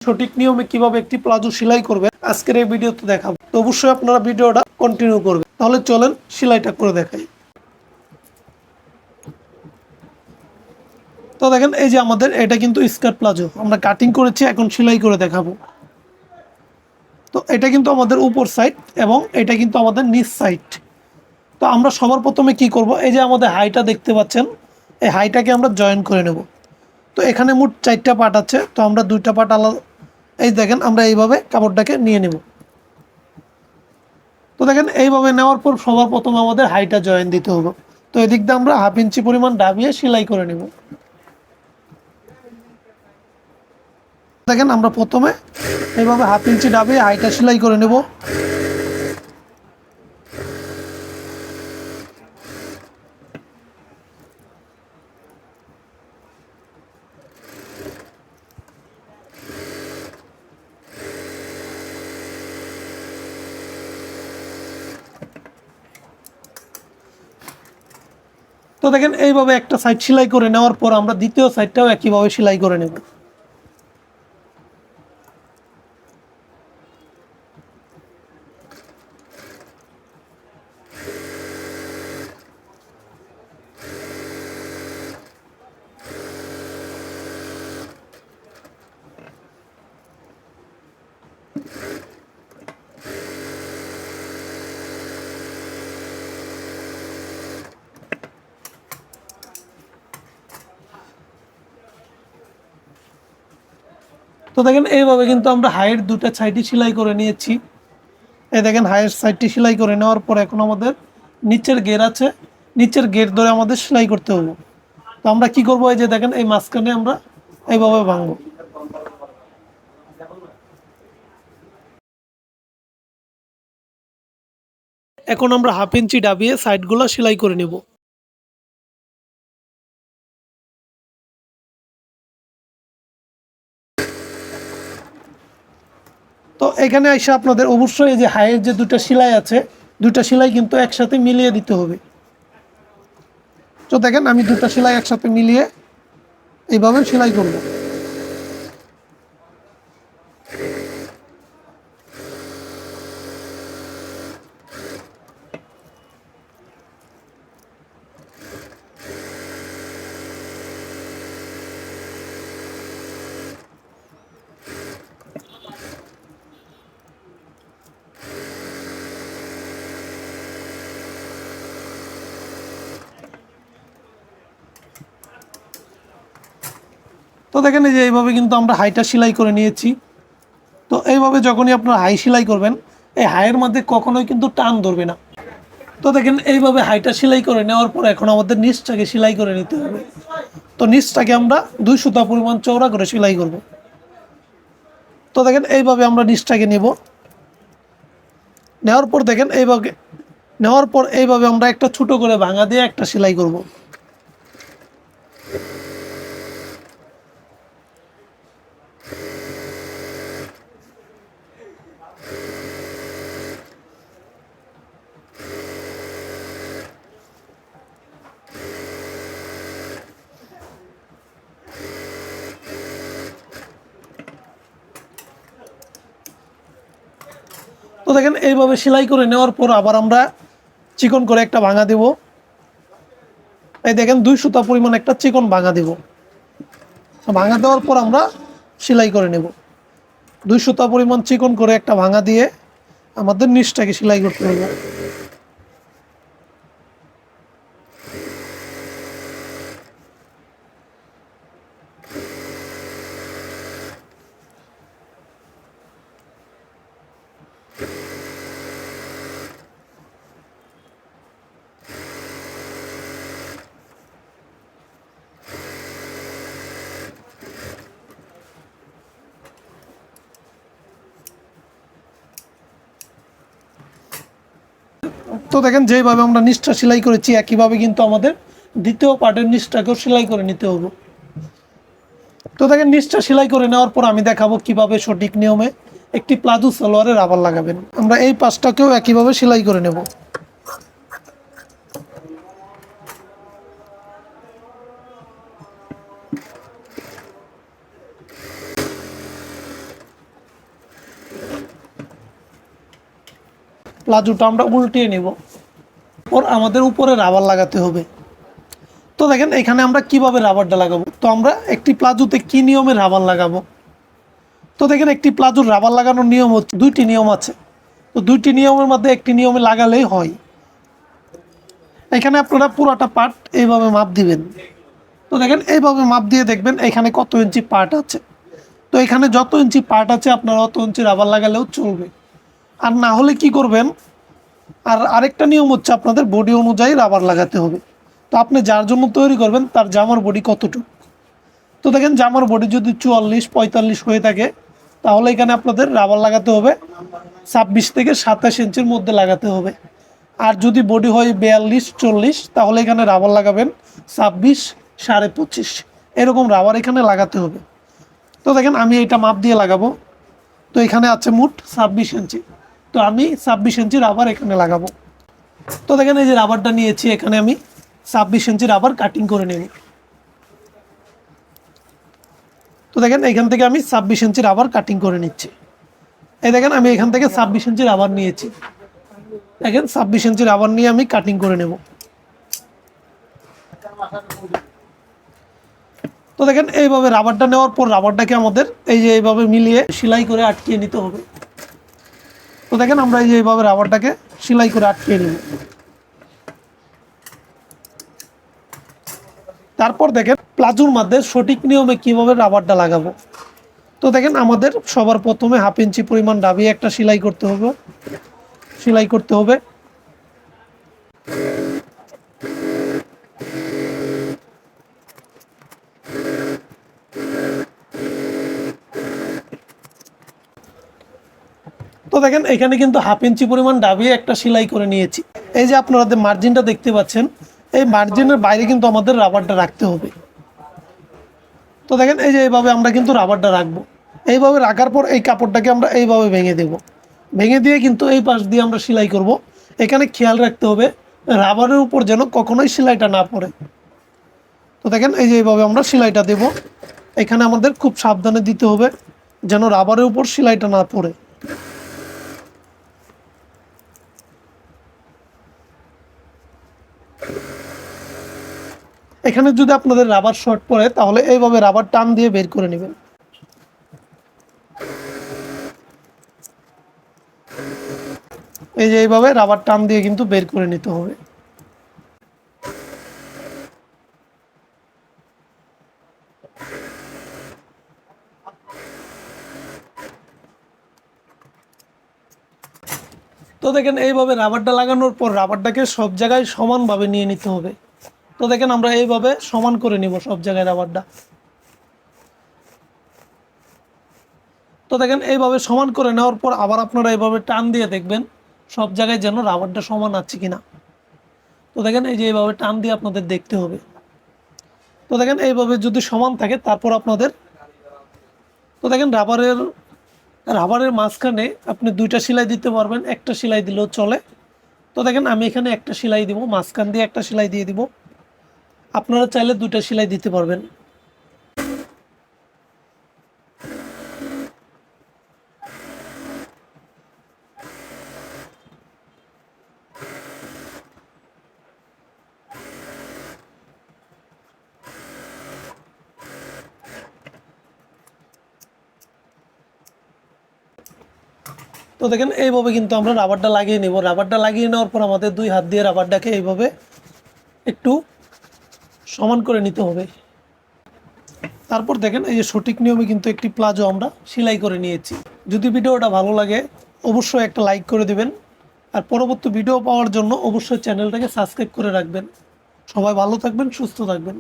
সঠিক নিয়মে কিভাবে একটি প্লাজো সেলাই করবেন আজকের এই ভিডিওতে দেখাবো। তো অবশ্যই আপনারা ভিডিওটা কন্টিনিউ করবেন। তাহলে চলেন সেলাইটা করে দেখাই। তো দেখেন এই যে আমাদের এটা কিন্তু স্কার্ট প্লাজো আমরা কাটিং করেছি, এখন সেলাই করে দেখাবো। তো এটা কিন্তু আমাদের উপর সাইড এবং এটা কিন্তু আমাদের নিচ সাইড। তো আমরা সবার প্রথমে কি করব, এই যে আমাদের হাইটা দেখতে পাচ্ছেন, এই হাইটাকে আমরা জয়েন করে নেব। তো এখানে মোট 4টা পার্ট আছে, তো আমরা 2টা পার্ট আলাদা, এই দেখেন আমরা এইভাবে কাপড়টাকে নিয়ে নেব। তো দেখেন এইভাবে নেওয়ার পর সবার প্রথমে আমাদের হাইটা জয়েন দিতে হবে। তো এদিক দিয়ে আমরা 1/2 ইঞ্চি পরিমাণ ডাবিয়ে সেলাই করে নেব। দেখেন আমরা প্রথমে এইভাবে 1/2 ইঞ্চি ডাবিয়ে হাইটা সেলাই করে নেব। তো দেখেন এইভাবে একটা সাইড সেলাই করে নেওয়ার পর আমরা দ্বিতীয় সাইডটাও একইভাবে সেলাই করে নেব। তো দেখেন এইভাবে কিন্তু আমরা হাইয়ের দুটো সাইডই সেলাই করে নিয়েছি। এই দেখেন হাইয়ের সাইডটি সেলাই করে নেওয়ার পর এখন আমাদের নিচের গের আছে, নিচের গের ধরে আমাদের সেলাই করতে হবে। তো আমরা কি করব, এই যে দেখেন এই মাঝখানে আমরা এইভাবে ভাঙবো। এখন আমরা 1/2 ইঞ্চি ডাবিয়ে সাইডগুলো সেলাই করে নেব। তো এখানে এসে আপনাদের অবশ্যই এই যে হাইয়ের যে দুটো সেলাই আছে, দুটো সেলাই কিন্তু একসাথে মিলিয়ে দিতে হবে। তো দেখেন আমি দুটো সেলাই একসাথে মিলিয়ে এইভাবে সেলাই করব। তো দেখেন এই যে এইভাবে কিন্তু আমরা হাইটা সেলাই করে নিয়েছি। তো এইভাবে যখনই আপনারা হাই সেলাই করবেন, এই হাইয়ের মধ্যে কখনোই কিন্তু টান ধরবে না। তো দেখেন এইভাবে হাইটা সেলাই করে নেওয়ার পর এখন আমাদের নিচটাকে সেলাই করে নিতে হবে। তো নিচটাকে আমরা 2 সুতা পরিমাণ চওড়া করে সেলাই করব। তো দেখেন এইভাবে আমরা নিচটাকে নেব, নেওয়ার পর দেখেন এইভাবে আমরা একটা ছোট করে ভাঙা দিয়ে একটা সেলাই করব। তো দেখেন এইভাবে সেলাই করে নেওয়ার পর আবার আমরা চিকন করে একটা ভাঙা দেব। এই দেখেন 2 সুতা পরিমাণ একটা চিকন ভাঙা দেব। ভাঙা দেওয়ার পর আমরা সেলাই করে নেব। 2 সুতা পরিমাণ চিকন করে একটা ভাঙা দিয়ে আমাদের নিচটাকে সেলাই করতে হবে। তো দেখেন যেভাবে আমরা নিচটা সেলাই করেছি একইভাবে কিন্তু আমাদের দ্বিতীয় পার্টের নিচটাকেও সেলাই করে নিতে হবে। তো দেখেন নিচটা সেলাই করে নেওয়ার পর আমি দেখাবো কিভাবে সঠিক নিয়মে একটি প্লাজো সালোয়ারে রাবার লাগাবেন। আমরা এই পাশটাকেও একইভাবে সেলাই করে নেব। প্লাজোটা আমরা উল্টিয়ে নেব, ওর আমাদের উপরে রাবার লাগাতে হবে। তো দেখেন এখানে আমরা কিভাবে রাবারটা লাগাবো। তো আমরা একটি প্লাজোতে কি নিয়মে রাবার লাগাবো। তো দেখেন একটি প্লাজোর রাবার লাগানোর নিয়ম হচ্ছে, দুইটি নিয়ম আছে। তো দুইটি নিয়মের মধ্যে একটি নিয়মে লাগালেই হয়। এখানে আপনারা পুরোটা পার্ট এইভাবে মাপ দিবেন। তো দেখেন এইভাবে মাপ দিয়ে দেখবেন এখানে কত ইঞ্চি পার্ট আছে। তো এখানে যত ইঞ্চি পার্ট আছে আপনারা অত ইঞ্চি রাবার লাগালেও চলবে। আর না হলে কি করবেন, আর আরেকটা নিয়ম হচ্ছে আপনাদের বডি অনুযায়ী রাবার লাগাতে হবে। তো আপনি যার জন্য তৈরি করবেন তার জামার বডি কতটুকু। তো দেখেন জামার বডি যদি 44-45 হয়ে থাকে, তাহলে এখানে আপনাদের রাবার লাগাতে হবে 26 থেকে 27 ইঞ্চির মধ্যে লাগাতে হবে। আর যদি বডি হয় 42-40, তাহলে এখানে রাবার লাগাবেন 26-25.5 এরকম রাবার এখানে লাগাতে হবে। তো দেখেন আমি এটা মাপ দিয়ে লাগাবো। তো এখানে আছে মোট 26 ইঞ্চি। তো আমি 26 ইঞ্চি রাবার এখানে লাগাবো। তো দেখেন এই যে রাবারটা নিয়েছি, এখানে আমি 26 ইঞ্চি রাবার কাটিং করে নেব। তো দেখেন এখান থেকে আমি 26 ইঞ্চি রাবার কাটিং করে নিচ্ছি। এই দেখেন আমি এখান থেকে 26 ইঞ্চি রাবার নিয়েছি। দেখেন 26 ইঞ্চি রাবার নিয়ে আমি কাটিং করে নেব। তো দেখেন এইভাবে রাবারটা নেওয়ার পর রাবারটাকে আমাদের এই যে এইভাবে মিলিয়ে সেলাই করে আটকিয়ে নিতে হবে। তো দেখেন আমরা এই যে এইভাবে রাবারটাকে সেলাই করে আটকিয়ে নেব। তারপর দেখেন প্লাজোর মধ্যে সঠিক নিয়মে কিভাবে রাবারটা লাগাবো। তো দেখেন আমাদের সবার প্রথমে 1/2 ইঞ্চি পরিমাণ ডাবিয়ে একটা সেলাই করতে হবে। তো দেখেন এখানে কিন্তু 1/2 ইঞ্চি পরিমাণ ডাবিয়ে একটা সেলাই করে নিয়েছি। এই যে আপনারা মার্জিনটা দেখতে পাচ্ছেন, এই মার্জিনের বাইরে কিন্তু আমাদের রাবারটা রাখতে হবে। তো দেখেন এই যে এইভাবে আমরা কিন্তু রাবারটা রাখবো। এইভাবে রাখার পর এই কাপড়টাকে আমরা এইভাবে ভেঙে দেব। ভেঙে দিয়ে কিন্তু এই পাশ দিয়ে আমরা সেলাই করব। এখানে খেয়াল রাখতে হবে রাবারের উপর যেন কখনোই সেলাইটা না পড়ে। তো দেখেন এই যে এইভাবে আমরা সেলাইটা দেব। এখানে আমাদের খুব সাবধানে দিতে হবে যেন রাবারের উপর সেলাইটা না পড়ে। এখানে যদি আপনাদের রাবার শর্ট পড়ে, তাহলে এইভাবে রাবার টান দিয়ে বের করে নেবেন। এই যে এইভাবে রাবার টান দিয়ে কিন্তু বের করে নিতে হবে। তো দেখেন এইভাবে রাবারটা লাগানোর পর রাবারটাকে সব জায়গায় সমানভাবে নিয়ে নিতে হবে। তো দেখেন আমরা এইভাবে সমান করে নিব সব জায়গায় রাবারটা। তো দেখেন এইভাবে সমান করে নেওয়ার পর আবার আপনারা এইভাবে টান দিয়ে দেখবেন সব জায়গায় যেন রাবারটা সমান আছে কিনা। তো দেখেন এই যে এইভাবে টান দিয়ে আপনাদের দেখতে হবে। তো দেখেন এইভাবে যদি সমান থাকে তারপর আপনাদের, তো দেখেন রাবারের মাঝখানে আপনি 2টা সেলাই দিতে পারবেন, একটা সেলাই দিলেও চলে। তো দেখেন আমি এখানে একটা সেলাই দিব, মাঝখান দিয়ে একটা সেলাই দিয়ে দিব। আপনারা চাইলে 2টা সেলাই দিতে পারবেন। তো দেখেন এইভাবে কিন্তু আমরা রাবারটা লাগিয়ে নেব। রাবারটা লাগিয়ে নেওয়ার পর আমাদের 2 হাত দিয়ে রাবারটাকে এইভাবে একটু সমান করে নিতে হবে। তারপর দেখেন এই যে সঠিক নিয়মে কিন্তু একটি প্লাজো আমরা সেলাই করে নিয়েছি। যদি ভিডিওটা ভালো লাগে অবশ্যই একটা লাইক করে দিবেন। আর পরবর্তী ভিডিও পাওয়ার জন্য অবশ্যই চ্যানেলটাকে সাবস্ক্রাইব করে রাখবেন। সবাই ভালো থাকবেন, সুস্থ থাকবেন।